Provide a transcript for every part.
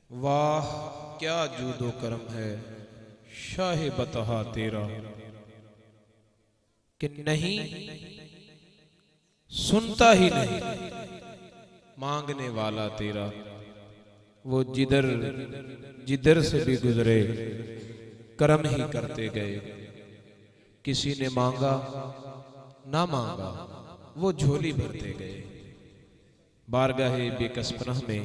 वाह क्या जूदो करम है शाह बतहा तेरा कि नहीं सुनता ही नहीं मांगने वाला तेरा। वो जिधर जिधर से भी गुजरे करम ही करते गए। किसी ने मांगा ना मांगा वो झोली भरते गए। बारगाहे बेकसपनाह में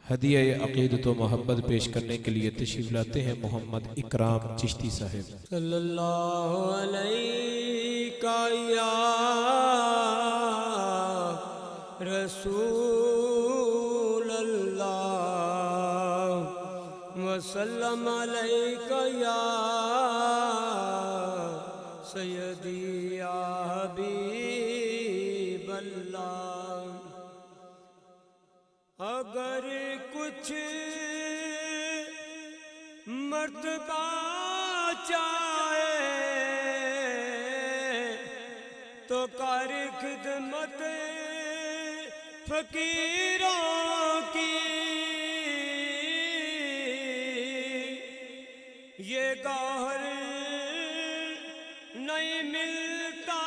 हदिया अकीदत व मोहब्बत पेश करने के लिए तशरीफ लाते हैं मोहम्मद इकराम चिश्ती साहब। सल्लल्लाहु अलैका या रसूल अल्लाह वसल्लम अलैका या सय्यदी या हबीब अल्लाह। अगर कुछ मर्तबा चाहे तो कर खिदमत फकीरों की। ये गौहर नहीं मिलता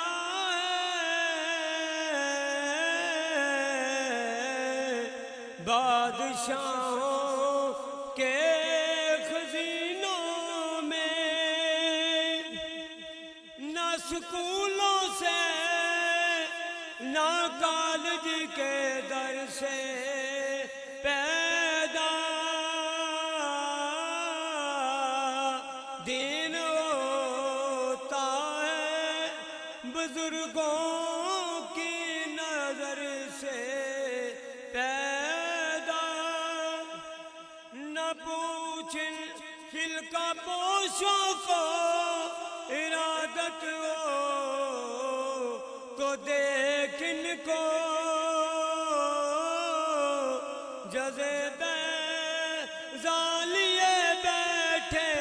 बादशाहों के खजीनों में। ना स्कूलों से ना कॉलेज के दर से पैदा दीन होता है बुजुर्गों की नजर से पैदा। न पूछ खिलका पोशों को इरादत हो तो देख इनको जज़े जालिए बैठे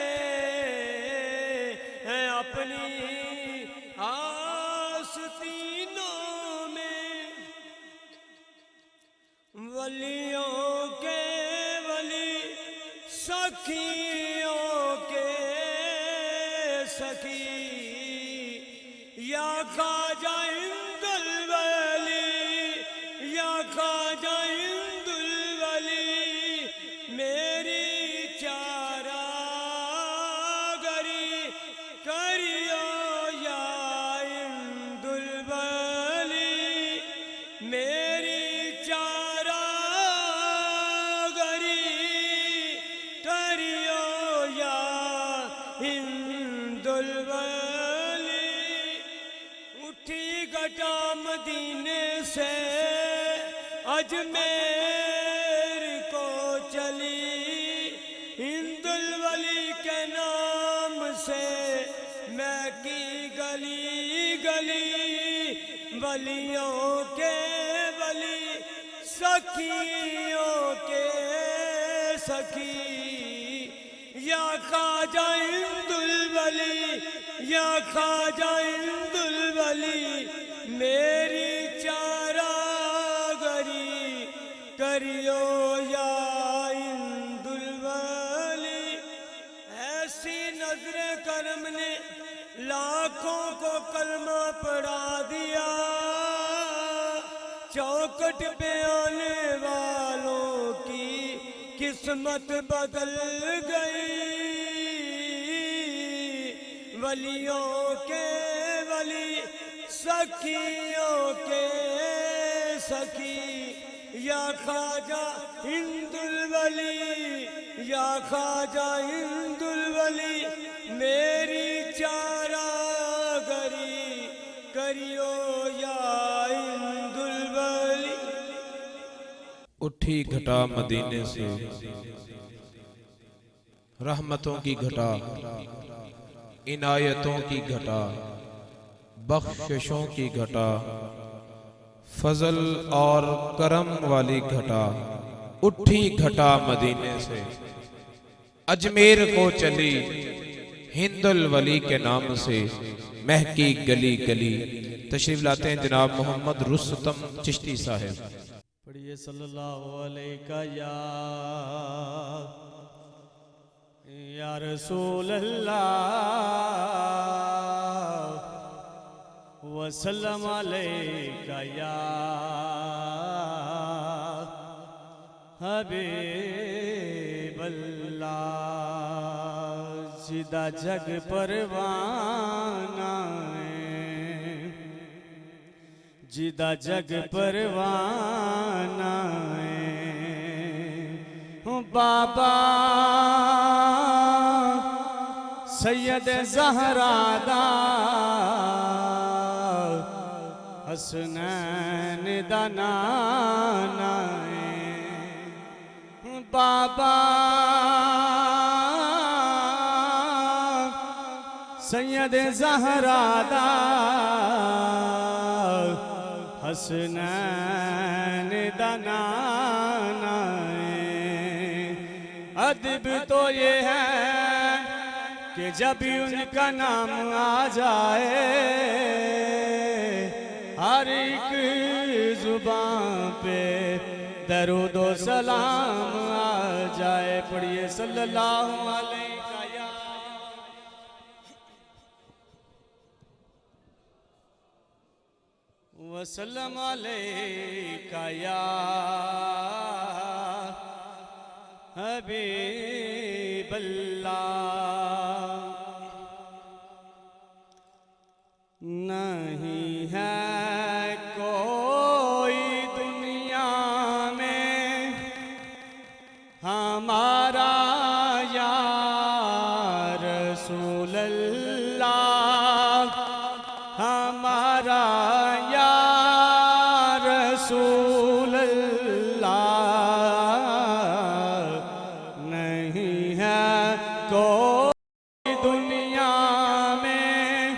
हैं अपनी आस्तीनों में। वलियों के वली सखियों के सखी या ख्वाजा इंदुल वली या ख्वाजा इंदुल वली मेरी चारागरी करियो या इंदुल वली मेरी चारागरी करियो या इंदुल वली। उठी घटा मदीने से अजमेर को चली। इंदुल वली के नाम से मैं की गली गली वलियों के वली सखियों के सखी या ख्वाजा इंदुल वली या ख्वाजा इंदुल वली मेरी चारागरी करियो या इंदुल वली। ऐसी नजरे करम ने लाखों को कलमा पढ़ा दिया। चौखट पे आने वालों की किस्मत बदल गई। वलियों के वली सखियों के सखी या ख्वाजा इंदुल वली या ख्वाजा इंदुल वली मेरी चारागरी करियो या इंदुल वली। उठी घटा मदीने से रहमतों की घटा इनायतों की घटा बख्शिशों की घटा फजल और करम वाली घटा। उठी घटा मदीने से अजमेर को चली हिंदुल वली के नाम से महकी गली गली। तशरीफ लाते हैं जनाब मोहम्मद रुस्तम चिश्ती साहब। पढ़िए सल्लल्लाहु अलैहि या रसूल अल्लाह वसल्लम अलैका या हबीब अल्लाह। जिदा जग परवाना है, जिदा जग परवाना है, बाबा सैयद ज़हरादा हसनैन दा नाना है, बाबा सैयद ज़हरादा हसनैन दा नाना है। अदब तो ये है कि जब भी उनका नाम आ जाए हर एक जुबान पे दरूदो सलाम आ जाए। पढ़िए सल्लल्लाहु अलैहि वसल्लम अलैका या हबीब अल्लाह। नहीं है कोई दुनिया में हमारा या रसूल अल्लाह, हमारा या रसूल अल्लाह। नहीं है कोई दुनिया में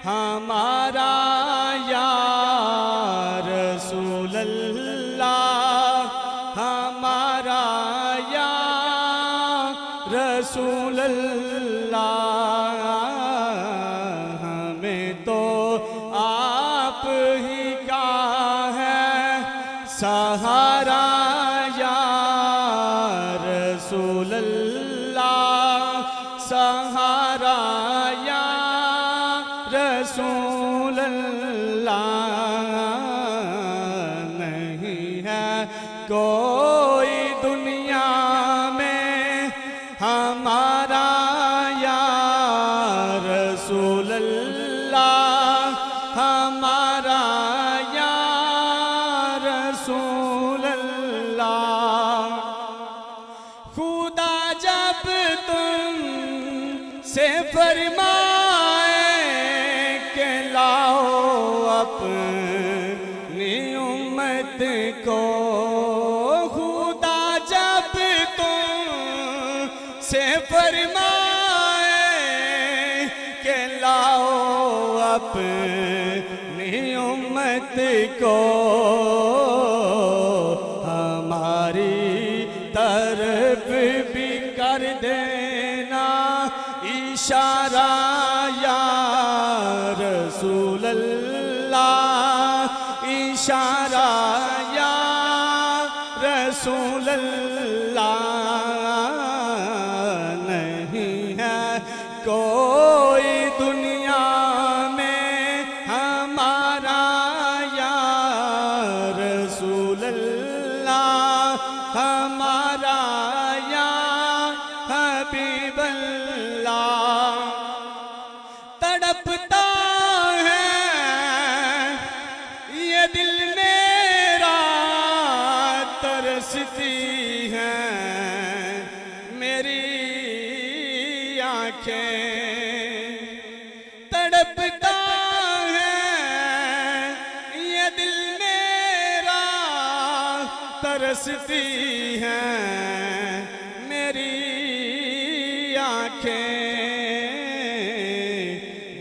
हमारा या रसूल अल्लाह, हमारा या रसूल अल्लाह। हमें तो आप ही का है सहारा या रसूल अल्लाह, सहारा या रसूल अल्लाह। नहीं है कोई दुनिया में हमारा या रसूल अल्लाह, हमारा या रसूल अल्लाह। खुदा जब तुम से फरमाए के लाओ अपनी उम्मत को, खुदा जब तुम से फरमाए के लाओ अपनी उम्मत को, हमारी तरफ भी कर देना इशारा या रसूल अल्लाह, इशारा या रसूल अल्लाह। नहीं है कोई दुनिया में हमारा या रसूल अल्लाह, हमारा या हबीब अल्लाह। तड़पता है ये दिल मेरा, तरसती है मेरी आँखें। तड़पता है ये दिल मेरा, तरसती है मेरी आँखें।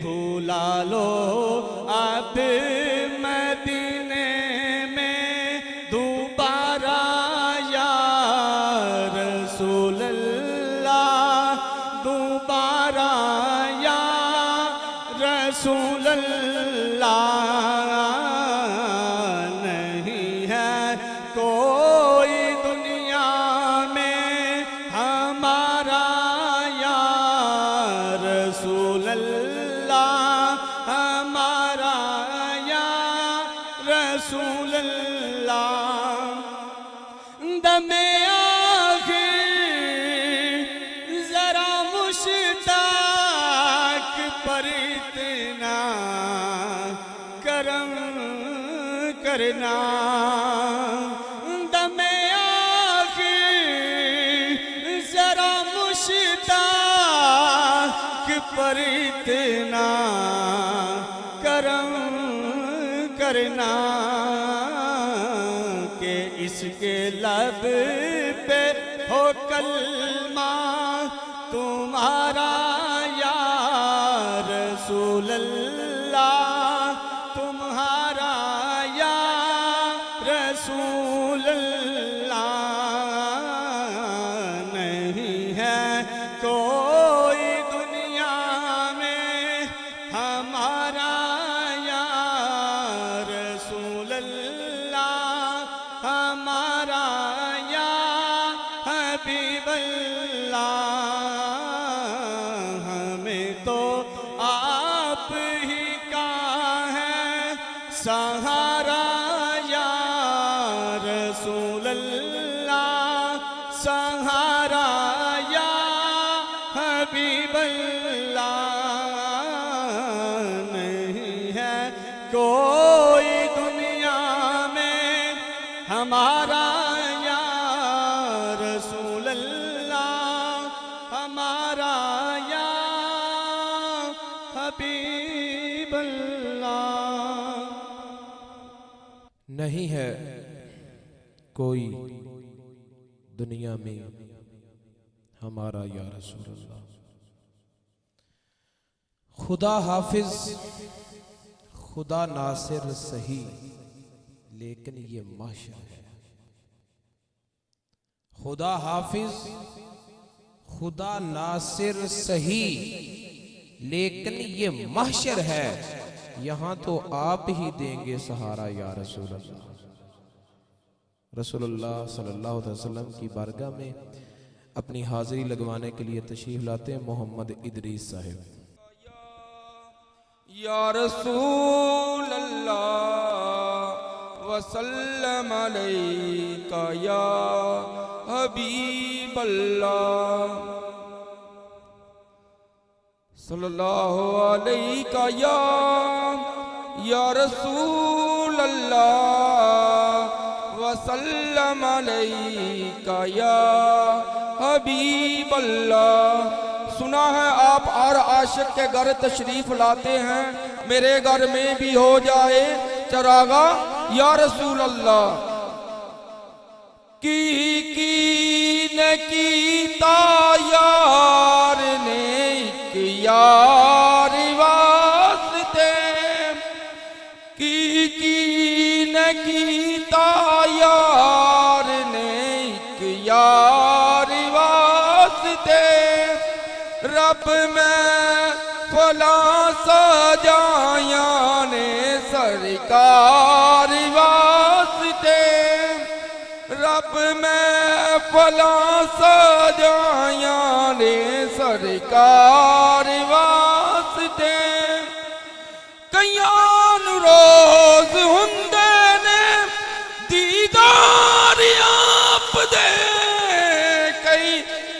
भुला लो अब मदीने में दोबारा या रसूल अल्लाह, दोबारा या रसूल अल्लाह। नहीं है कोई दुनिया में हमारा या करना दमे आखिर जरा मुश्ताक पर इतना करम करना के इसके लब पे हो कलमा तुम्हारा या रसूल अल्लाह, तुम्हारा या रसूल अल्लाह। नहीं है कोई दुनिया में हमारा या रसूल अल्लाह, हमारा या हबीब अल्लाह। हमें तो आप ही का है सहारा या रसूल अल्लाह, सहारा या हबीब अल्लाह। नहीं है कोई दुनिया में हमारा या रसूल अल्लाह, हमारा या हबीब अल्लाह। नहीं है कोई दुनिया में हमारा या रसूल अल्लाह। खुदा हाफिज खुदा नासिर सही, लेकिन ये महशर है। खुदा हाफिज खुदा नासिर सही, लेकिन ये महशर है। यहां तो आप ही देंगे सहारा या रसूल अल्लाह। रसूलुल्लाह सल्लल्लाहु अलैहि वसल्लम की बारगाह में अपनी हाजिरी लगवाने के लिए तशरीफ लाते हैं मोहम्मद इदरीस साहिब। या रसूल अल्लाह वसल्लम अलैका या हबीब अल्लाह, सल्लल्लाहु अलैका या रसूल अल्लाह वसल्लम अलैका या हबीब अल्लाह। सुना है आप हर आशिक के घर तशरीफ लाते हैं, मेरे घर में भी हो जाए चरागा या रसूल अल्लाह। की ने कीता यार ने एक यार वास्ते, की ने कीता यार ने एक यार वास्ते। रब में फला सजाया ने सरकार वास्ते, रब में फला सजाया ने सरकार वास्ते। कईयां रोज हुंदे ने दीदार आप दे, कई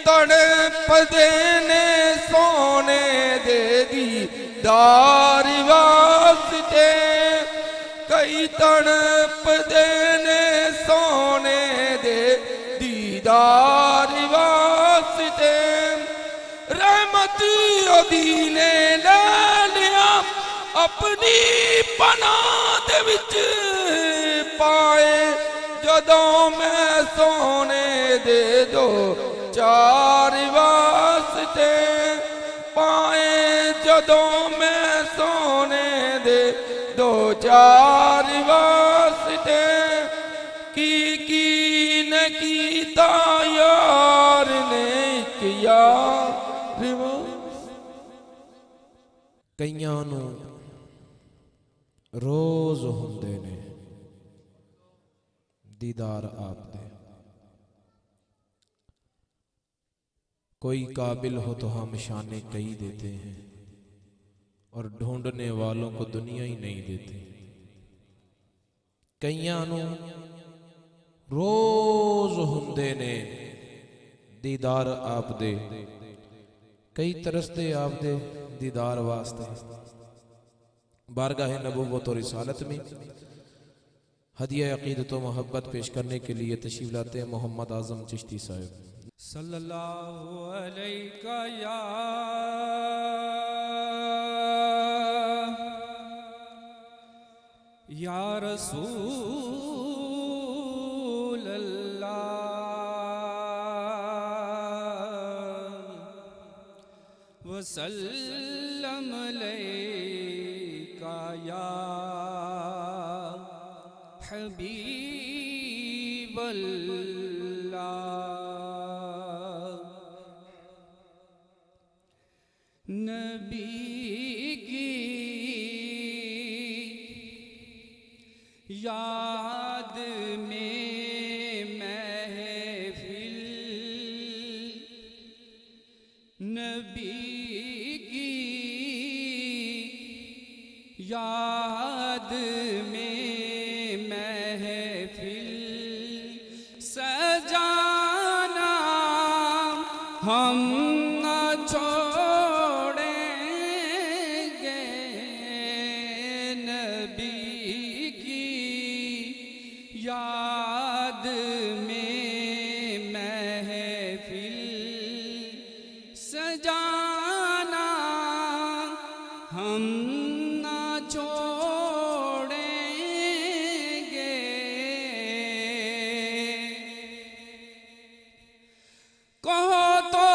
तड़पदे ने सोने दे दीदार वास्ते, कई तड़पदे ने सोने दे दीदार वास्ते। रहमत अदीने ले लिया अपनी पनाह दे विच पाए, जदों मैं सोने दे दो चार वास्ते पाए, जदों मैं सोने दे दो चार वास्ते। की ने कीता यार ने किया कईयां नू रोज हुंदे ने दीदार आप दे, कोई काबिल हो तो हम शाने कई देते हैं, और ढूंढने वालों को दुनिया ही नहीं देती। कईयां नू रोज हुंदे ने दीदार आप दे, कई तरसते आप दे दीदार वास्ते। बारगाह नबुव्वत और रिसालत में हदिया अक़ीदत व मोहब्बत पेश करने के लिए तशरीफ़ लाते हैं मोहम्मद आज़म चिश्ती साहब। सल्लल्लाहु अलैका या रसूल अल्लाह वसल्लम अलैका या हबीब अल्लाह। नबी की याद में महफिल, नबी की याद में महफिल सजाना हम न छोड़ेंगे। नबी की याद में महफिल सजाना हम न छोड़ेंगे। कहो तो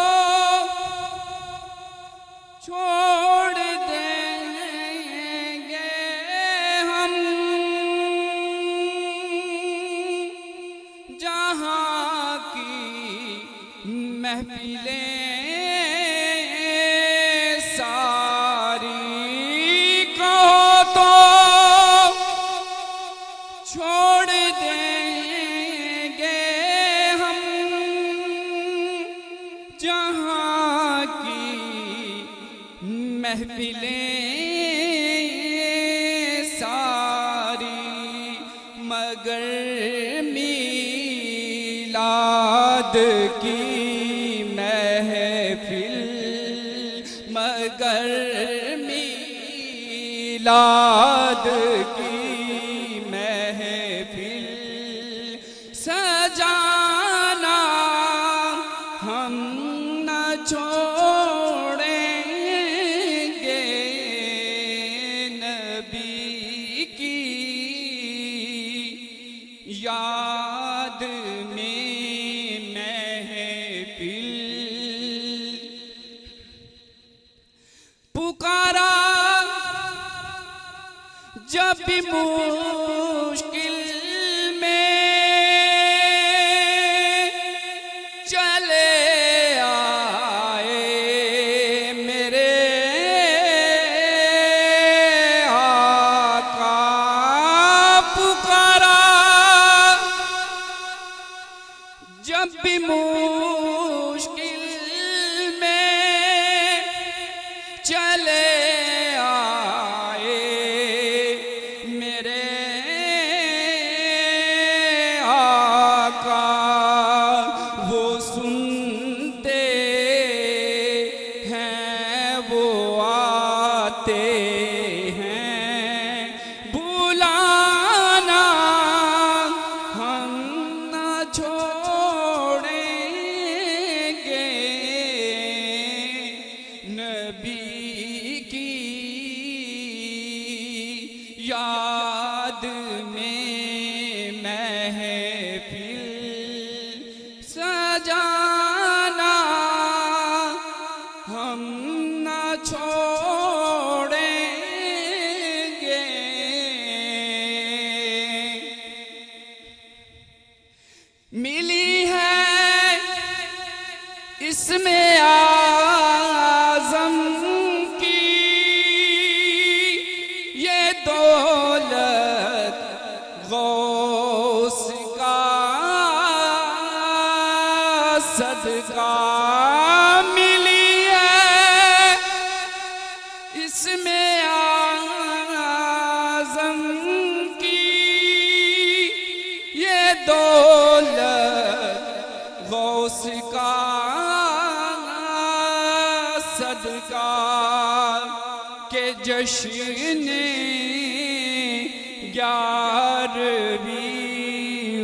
छोड़ देंगे हम जहाँ की महफिलें सारी। कहो तो छोड़ देंगे हम जहाँ की महफिलें सारी, मगर मीलाद की महफिल, मगर मीलाद की महफिल सजाना हम न छोड़ेंगे। नबी की याद में महफिल पुकारा जब भी मुश्किल में चले आए मेरे आका। पुकारा जब भी मुश्किल में चले आए मेरे आका। वो सुनते हैं वो आते हैं बुलाना हम न छोड़ेंगे। नबी की याद में महफिल सजाना हम न छोड़ेंगे। मिली है इसमें आज़म की ये दौलत गौस का सदका। मिली है इसमें आज़म की ये दौलत गौस का सदका के जश्न यार भी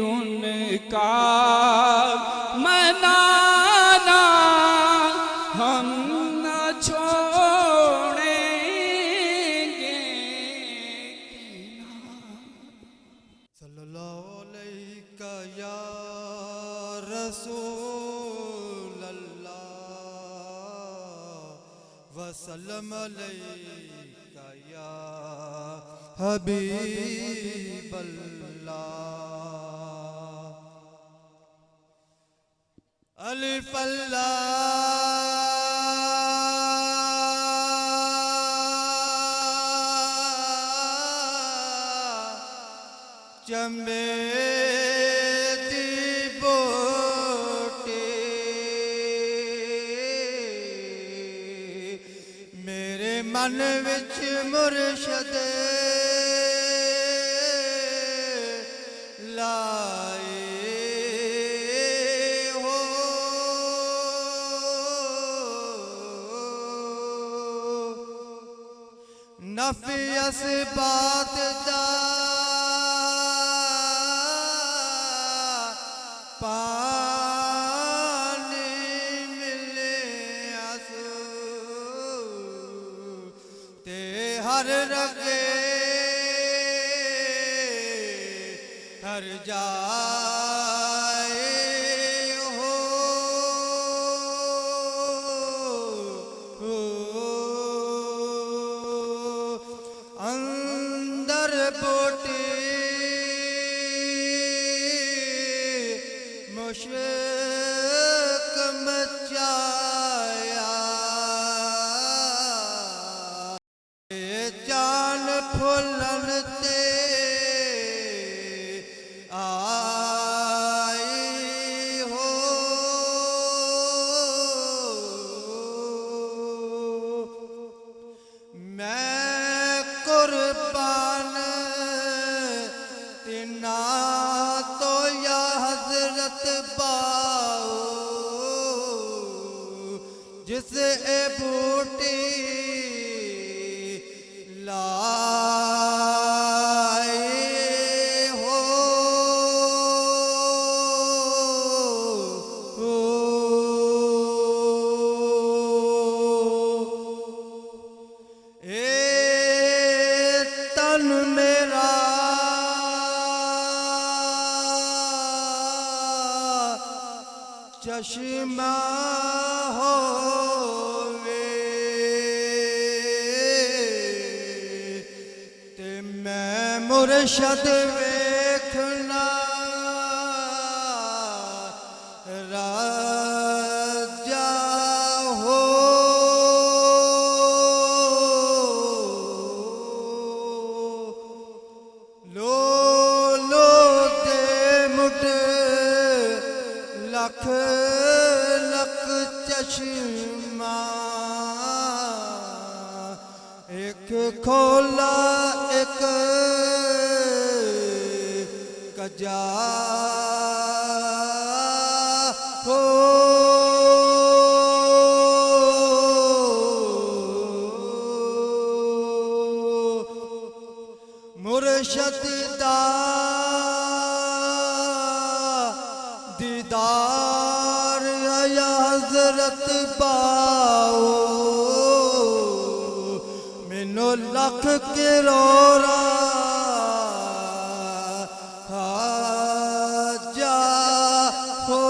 उनका मनाना हम न छोड़ेंगे। सल्लल्लाहु अलैका या रसूल अल्लाह वसल्लम अलैका या हबीब अल्लाह। अलिफ चंबे दी बोटे मेरे मन विच मुर्शद लाए हो। नफी असबात दा पानी मिले आसू ते हर रगे हर जाए हो। अंदर बोटी मुश्क मचाया जान फुलन ते आई हो। मैं कुर्बान तिना तो या हजरत बाओ जिस ए बूटी लाए हो। ए तन मेरा चश्मा होवे ते मैं मुर्शद वेखना राजा हो। लो लो दे मुठ लख लख चश्मा एक खोला एक कजा हो। मुर्शद दा दीदार या हजरत बाओ मैनू लख करोड़ा हाजा हो।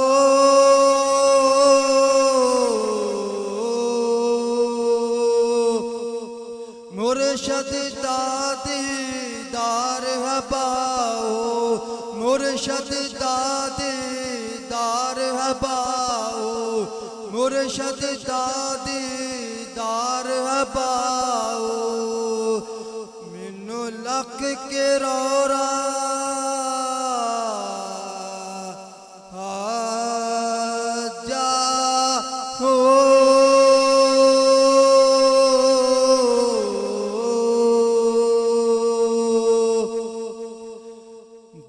मुर्शद दा दीदार है बाओ मुर्शद दा दीदार है बाओ मुर्शद दा दीदार है बाओ मैनू लख करोड़ा हाजा हो।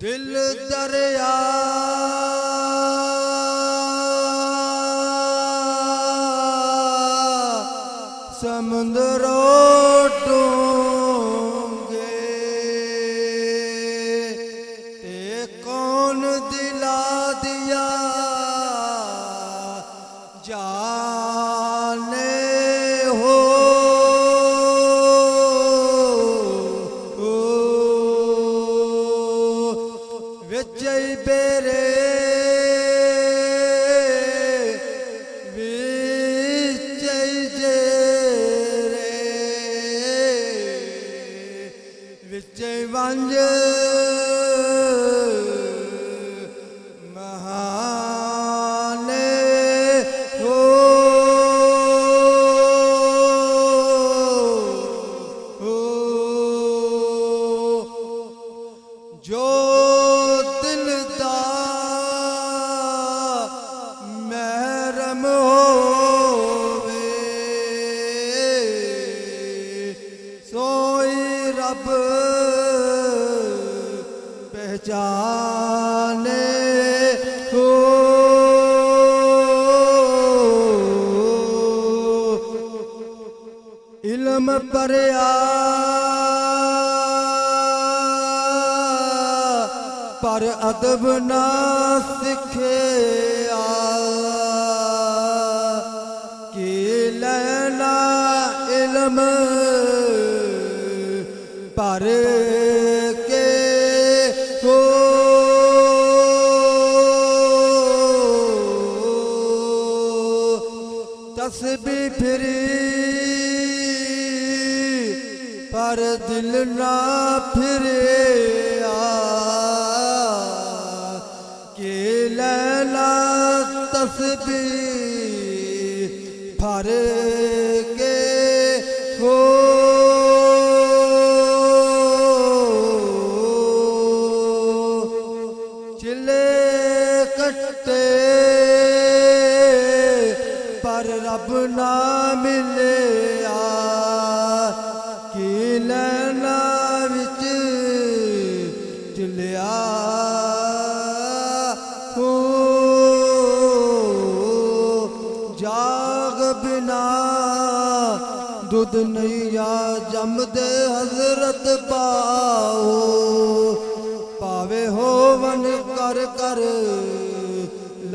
दिल दरिया समुद्रों डूंगे जाने हो विजय बेरे विजय जेरे विजय वंज जो दिल दा महरम होवे सोई रब पहचाने हो इल्म परया पर अदब ना सिखिया कि लेना इल्म पर के हो तस्बीह फिरी पर दिल ना फिरे लैला तस्बीह फर के हो चिले कट्टे पर रब ना मिले कि लैला विच चिलिया जाग बिना दुध नैया जमदे हजरत पाओ पावे हो वन कर कर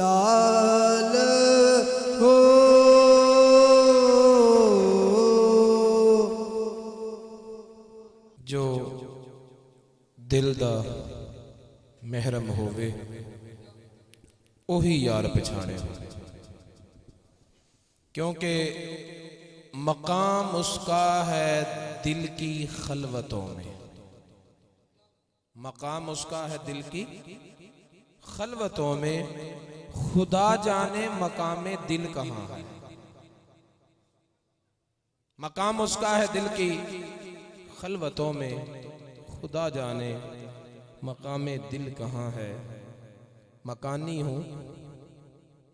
लाल हो जो दिल दा महरम होवे ओही यार पछाणे क्योंकि मकाम उसका है दिल की खलवतों में मकाम उसका है दिल की खलवतों में खुदा जाने मकाम दिल कहाँ है मकाम उसका है दिल की खलवतों में खुदा जाने मकाम दिल कहाँ है मकानी हूँ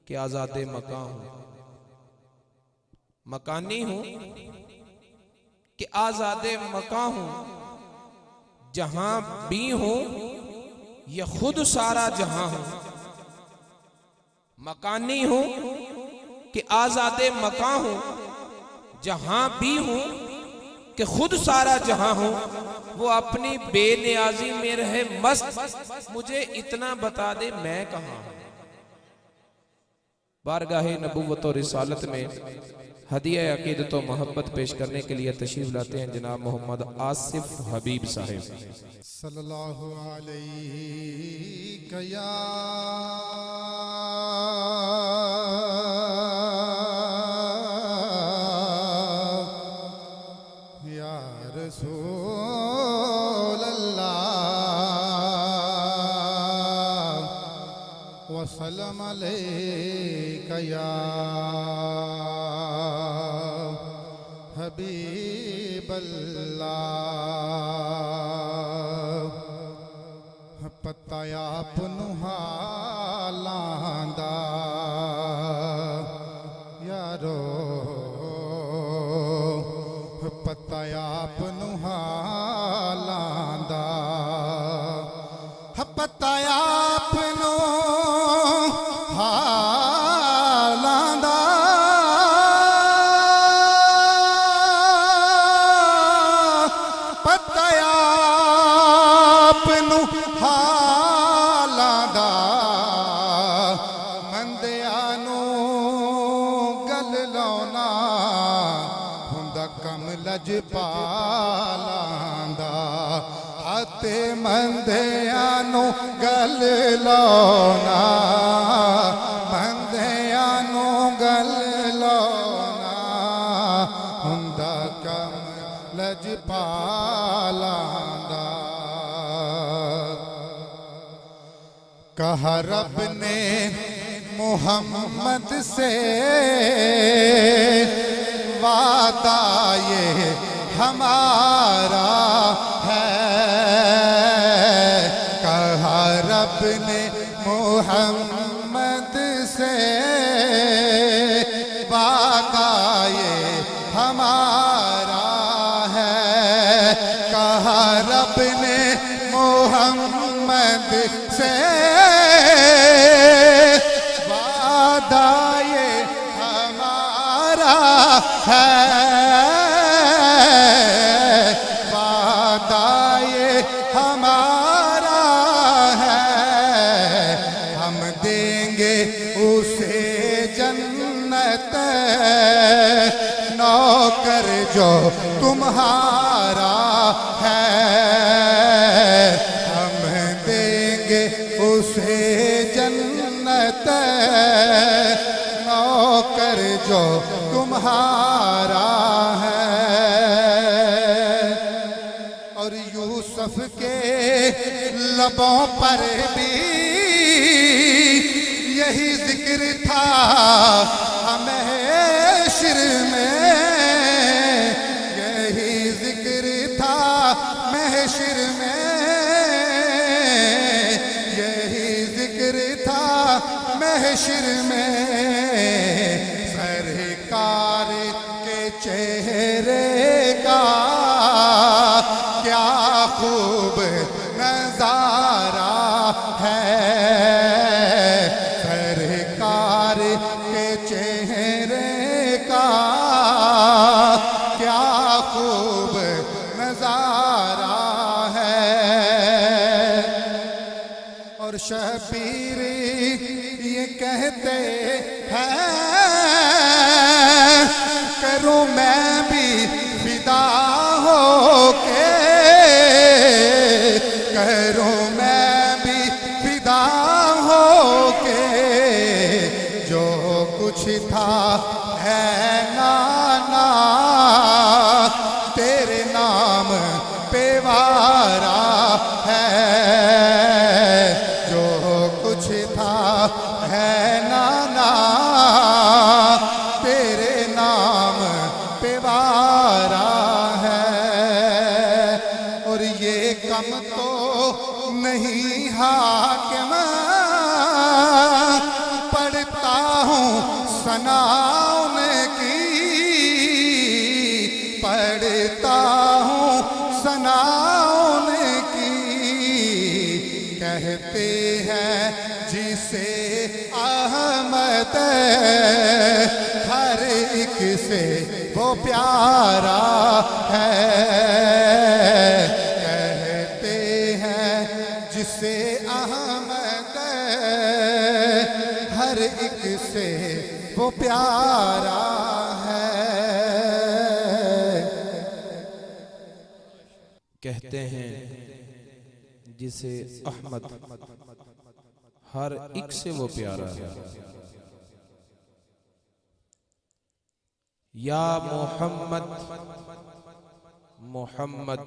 कि आज़ादे मकां हूँ मकानी हूँ कि आज़ादे मकां हूँ जहां भी हूँ ये खुद सारा जहां हूँ मकानी हूँ कि आज़ादे मकां हूँ जहां भी हूँ कि खुद सारा जहां हूँ वो अपनी बेनियाजी में रहे मस्त मुझे इतना बता दे मैं कहाँ हूँ बारगाहे नबूवत और रिसालत में हदिया अकीदत और मोहब्बत पेश करने के लिए तशरीफ लाते हैं जनाब मोहम्मद आसिफ हबीब साहिब सल्लल्लाहु अलैहि या रसूल अल्लाह वसल्लम अलैका या हबीब अल्लाह पता आपनु हालांदा यारो पता आपनु हालांदा पता आपनु हालांदा पता आपनु हालांदा ਲਾਉਣਾ ਹੁੰਦਾ ਕੰਮ ਲਜਪਾਲਾਂ ਦਾ ਅਤੇ ਮੰਦਿਆਂ ਨੂੰ ਗਲ ਲਾਉਣਾ ਮੰਦਿਆਂ ਨੂੰ ਗਲ ਲਾਉਣਾ ਹੁੰਦਾ ਕੰਮ ਲਜਪਾਲਾਂ ਦਾ कहा रब ने मोहम्मद से वादा ये हमारा है कहा रब ने मोहम्मद से वादा ये हमारा है कहा रब ने मोहम्मद से वादा ये हमारा है वादा ये हमारा है हम देंगे उसे जन्नत नौकर जो तुम्हारा है हम देंगे उसे जन्नत नौकर जो तुम्हारा है और यूसुफ के लबों पर भी यही जिक्र था महशर में यही जिक्र था महशर में यही जिक्र था महशर में सरकार के चेहरे का क्या खूब नजारा है सरकार के चेहरे का क्या खूब नजारा है और शबीर ये कहते हैं करूं मैं भी फिदा होके करूं मैं भी फिदा होके जो कुछ था है नाना तेरे नाम पे वारा है जो कुछ था है नाना तेरे नाम पे वारा है और ये कम तो नहीं हाकिम पढ़ता हूँ सना उनकी पढ़ता हूँ सना उनकी कहते हैं जिसे अहमद हर एक से वो प्यारा है कहते हैं जिसे अहमद हर एक से वो प्यारा है कहते हैं जिसे अहमद हर एक से वो प्यारा है या मोहम्मद मोहम्मद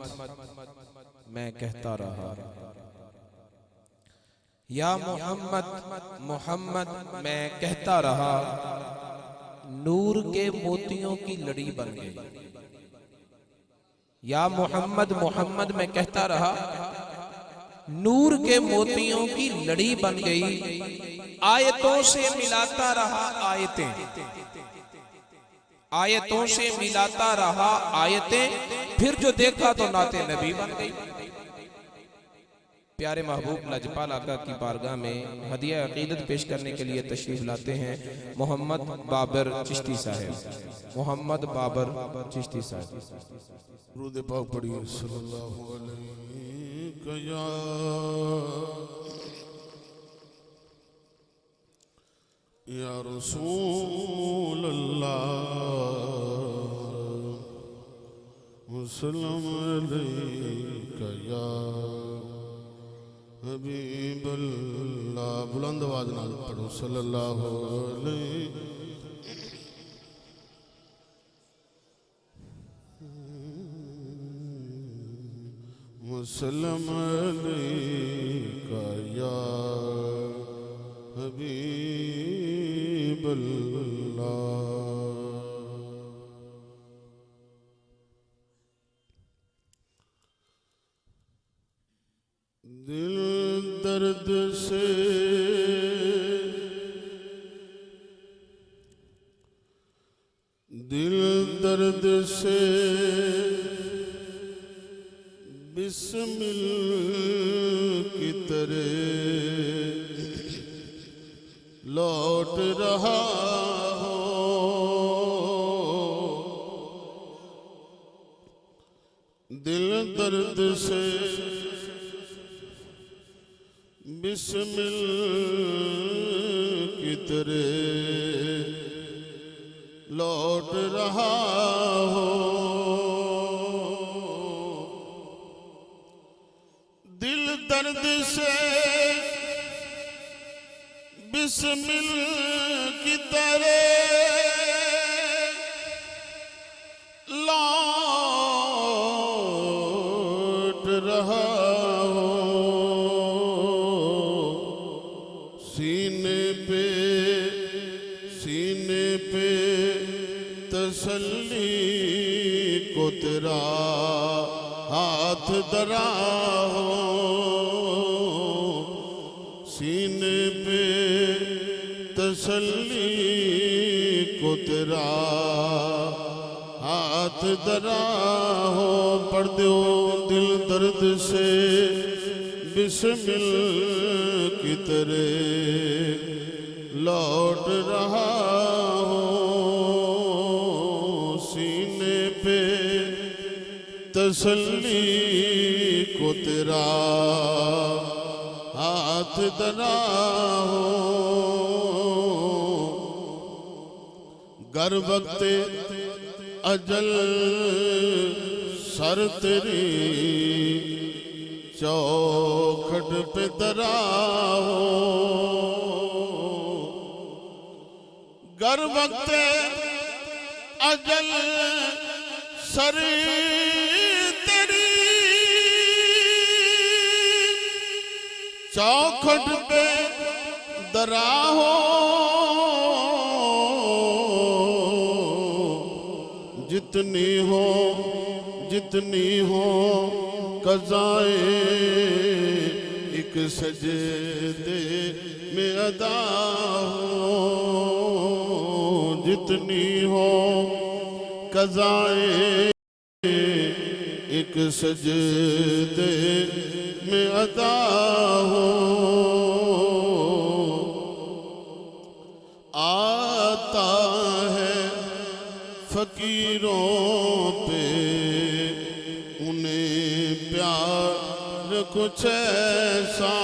मैं कहता रहा या मोहम्मद मोहम्मद मैं कहता रहा नूर के मोतियों की लड़ी बन गई या मोहम्मद मोहम्मद मैं कहता रहा नूर के मोतियों की लड़ी बन गई आयतों से मिलाता रहा आयतें आयतों से मिलाता रहा आयतें फिर जो देखा तो नाते नबी बन गई। प्यारे महबूब लजपाल आका की बारगाह में हदिया अकीदत पेश करने के लिए तशरीफ लाते हैं मोहम्मद बाबर चिश्ती साहब मोहम्मद बाबर चिश्ती साहब दुरूद पाक पढ़िए सल्लल्लाहु अलैहि या रसूल अल्लाह वसल्लम अलैका या हबीब अल्लाह। बुलंद आवाज नाल पढ़ो सल्लल्लाहु अलैहि वसल्लम अलैका या हबीब अल्लाह। दिल दर्द से बिस्मिल की तरह लौट रहा हो। दिल दर्द से बिस्मिल की तरह लौट रहा हो। दिल दर्द से बिस्मिल की तरह लौट रहा हो। सीने पे तसल्ली को तेरा हाथ धरा हो। सीने पे तसल्ली को तेरा हाथ धरा हो। पढ़ दो दिल दर्द से बिस्मिल की तरह लौट रहा हो। सीने पे तसल्ली को तेरा हाथ धरा हो। गर वक्ते अजल सर तेरी चौखट पे धरा हो। गर वक्ते अजल सर तेरी चौखट पे धरा हो। जितनी हो कज़ाए एक सजदे में अदा हो। जितनी हो कज़ाए एक सजदे में अदा हो। आता है फकीरों पे उन्हें प्यार कुछ ऐसा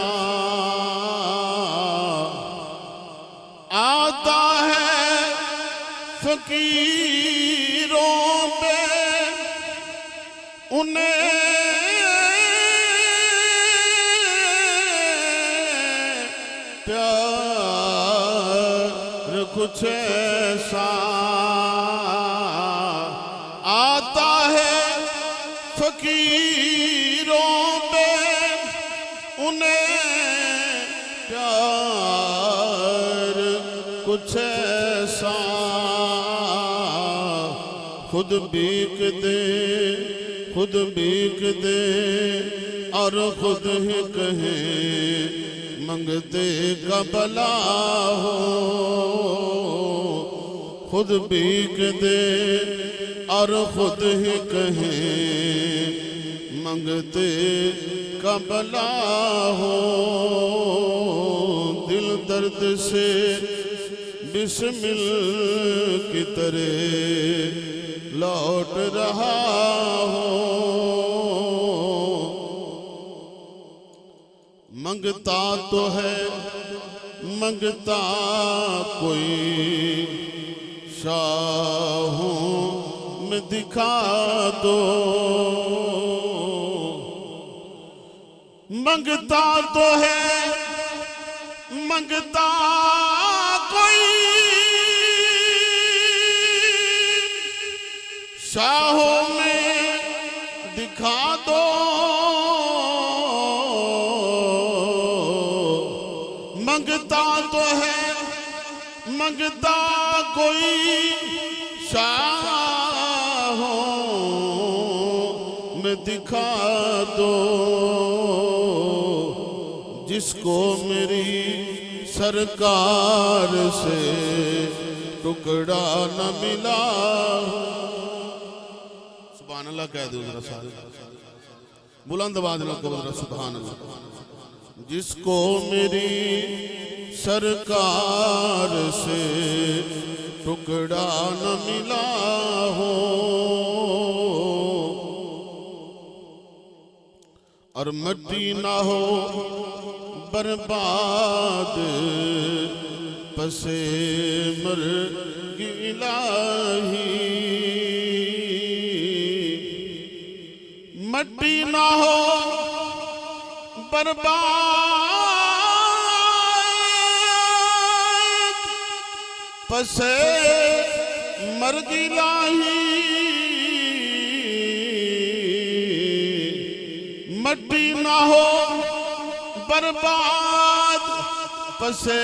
आता है। फकीरों पे उन्हें प्यार कुछ ऐसा आता है। फकीरों पे उन्हें प्यार कुछ ऐसा खुद भीख दे और खुद ही कहे मंगते का भला हो। खुद भीख दे और खुद ही कहे मंगते का भला हो। दिल दर्द से बिस्मिल की तरह लौट रहा हो। मंगता तो है मंगता कोई शाहों में दिखा दो। मंगता तो है मंगता कोई शाहों में दिखा दो। मंगता तो है मंगता कोई शाहों में दिखा दो। जिसको मेरी सरकार से टुकड़ा न मिला। सुभान अल्लाह कह दो जरा सारे बुलंद आवाज में कहो जरा सुभान अल्लाह। जिसको मेरी सरकार से टुकड़ा न मिला हो और मिट्टी ना हो बर्बाद पसे मर इलाही। मिट्टी ना हो बर्बाद पसे मर इलाही। मिट्टी ना हो बर्बाद पसे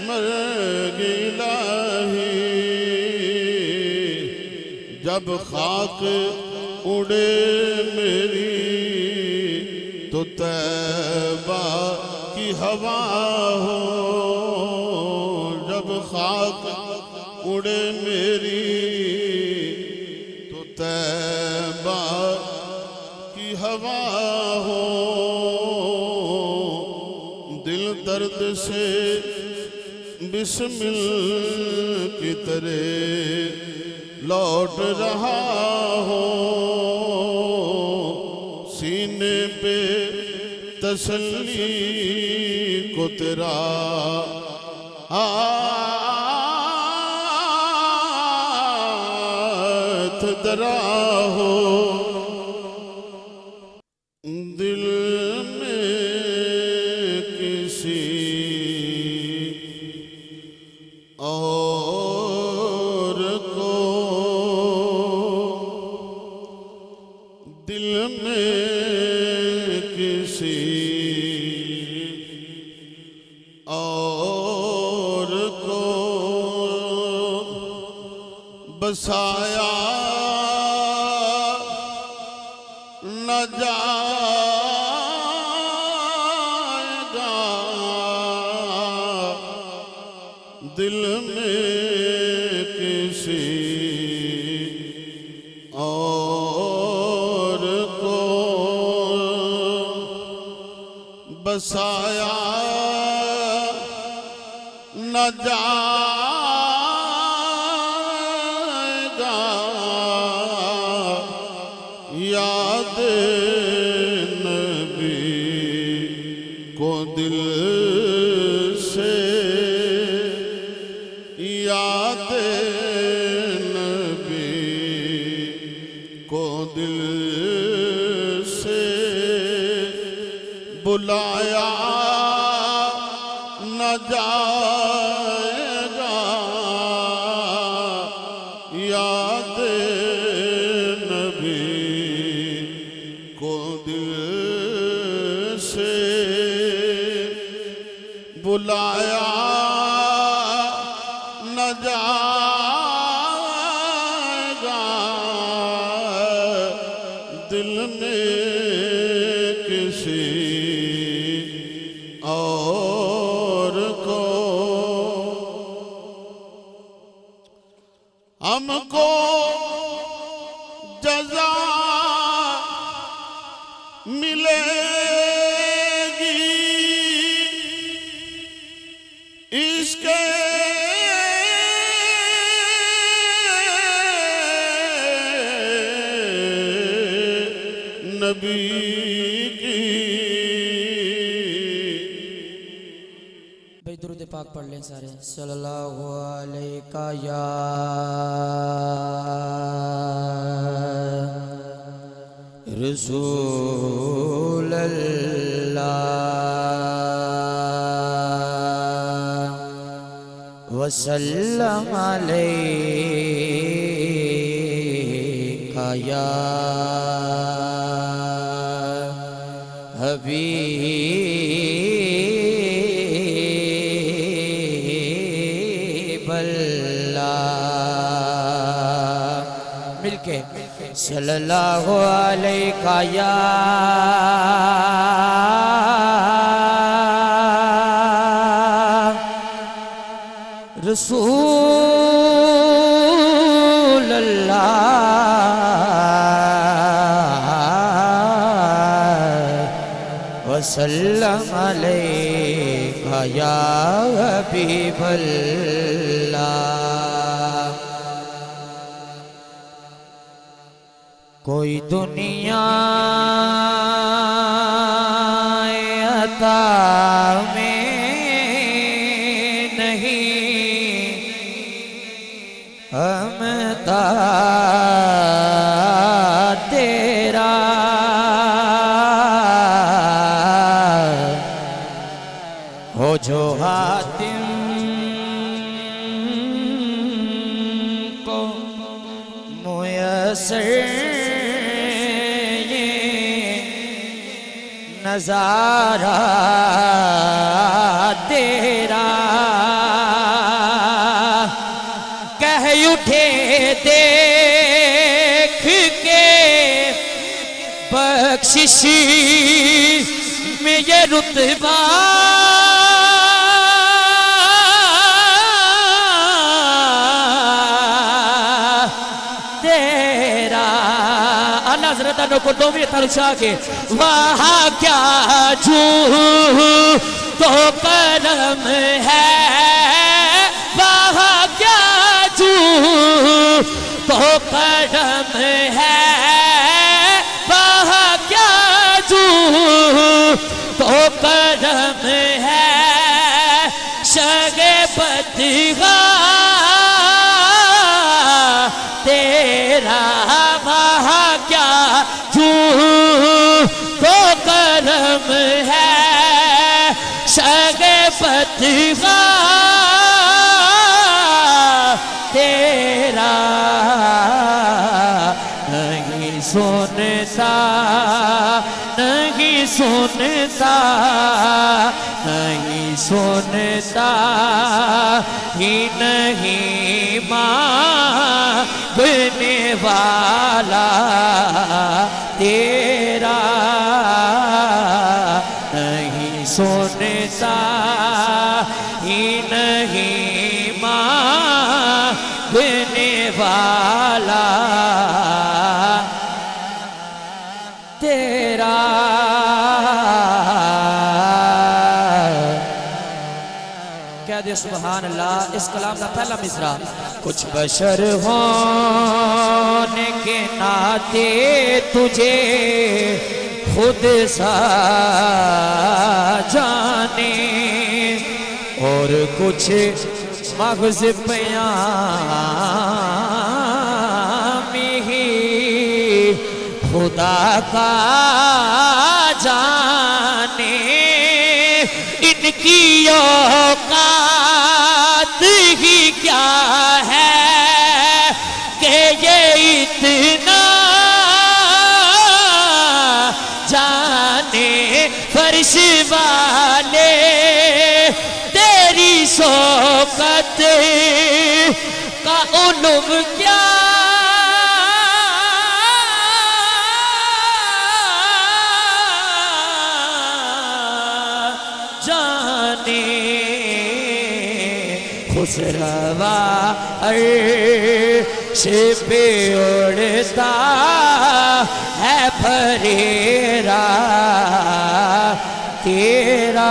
मर इलाही। जब खाक उड़े मेरी तो तैबा की हवा हो। जब खाक उड़े मेरी तो तैबा की हवा हो। दिल दर्द से बिस्मिल की तरह लौट रहा हो। सीने पे तसल्ली को तेरा हाथ दरा हो। दिल में किसी और को दिल में किसी और को बसाया न जाएगा। दिल में किसी और को बसाया न जाएगा। याद नबी को दिल से याद नबी को दिल से बुलाया न जाएगा। याद नबी को दिल से बुलाया न जाएगा। दिल में किसी और को हमको जज़ा मिलेगी इसके नबी की। भाई दुरूद पाक पढ़ लें सारे। सल्लल्लाहु अलैहि या रसूल अल्लाह वसल्लम अलैका या हबीब अल्लाह। मिलके सल्लल्लाहु अलैका या रसूल अल्लाह वसल्लम अलैका या हबीब अल्लाह। कोई दुनिया अता में नहीं हमदा तेरा हो जो हातिम को मुयस्सर नजारा तेरा कह उठे देख के बख्शिश में ये रुतबा तेरा नजरत को डोबी तरुषा के वाह क्या जू तो करम है वाह क्या जू तो करम है वाह क्या जू तो करम है शगे बदगा तेरा वाह क्या जू तो करम है शगे बदगा तेरा नहीं सुनता नहीं सुनता नहीं सुनता ही नहीं मांगने वाला तेरा नहीं सुनता ही नहीं मांगने वाला तेरा कह दे सुभान अल्लाह। इस कलाम का पहला मिसरा कुछ बशर होने के नाते तुझे खुद सा जाने और कुछ मग़ज़ प्यामी ही खुदा का जाने इनकी औकात ही क्या है कि ये इतना जाने फर्श वाले तेरी शौकत का उलूम क्या जाने खुसरवा अर्श पे उड़ता है फरेरा तेरा